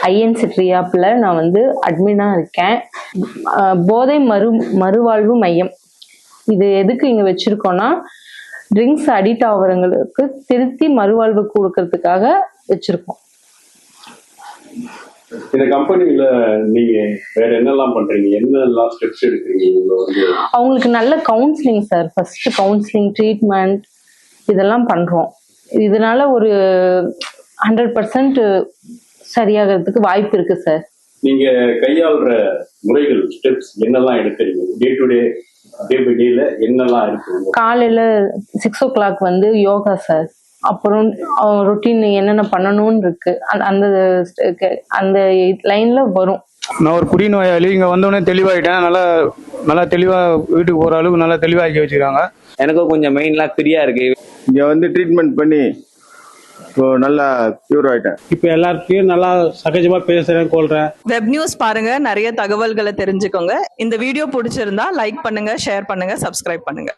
ஐஎன்சிட் ரியாப்பில் நான் வந்து அட்மினாக இருக்கேன். போதை மறுவாழ்வு மையம் இது எதுக்கு இங்கே வச்சுருக்கோன்னா, ட்ரிங்க்ஸ் அடிக்ட் ஆகிறவங்களுக்கு திருத்தி மறுவாழ்வு கொடுக்கறதுக்காக வச்சுருக்கோம். இந்த கம்பெனியில நீங்க வேற என்னெல்லாம் பண்றீங்க, என்னெல்லாம் ஸ்டெப்ஸ் எடுக்கிறீங்க? அவங்களுக்கு நல்ல counselling sir, first counselling, treatment இதெல்லாம் பண்றோம். இதனால ஒரு 100% சரியாகிறதுக்கு வாய்ப்பு இருக்கு சார். நீங்க கையாளுற முறைகள், ஸ்டெப்ஸ் என்னெல்லாம் எடுக்கிறீங்க? டே டு டே பை டேல என்னெல்லாம் இருக்கு? காலையில 6 o'clock வந்து யோகா சார். அப்புறம் ரொட்டீன் என்னென்ன பண்ணணும்னு இருக்கு, அந்த அந்த லைன்ல வரும். நான் ஒரு குடிநோயாளி, இங்கே வந்தோடனே தெளிவாயிட்டேன். நல்லா தெளிவாக வீட்டுக்கு போகிற அளவுக்கு நல்லா தெளிவாக்கி வச்சுக்கிறாங்க. எனக்கும் கொஞ்சம் மைண்ட்லாம் ஃப்ரீயா இருக்கு. இங்கே வந்து ட்ரீட்மெண்ட் பண்ணி இப்போ நல்லா க்யூர் ஆகிட்டேன். இப்போ எல்லாருக்கையும் நல்லா சகஜமா பேசுறேன், கொள்றேன். வெப் நியூஸ் பாருங்க, நிறைய தகவல்களை தெரிஞ்சுக்கோங்க. இந்த வீடியோ பிடிச்சிருந்தா லைக் பண்ணுங்க, ஷேர் பண்ணுங்க, சப்ஸ்கிரைப் பண்ணுங்க.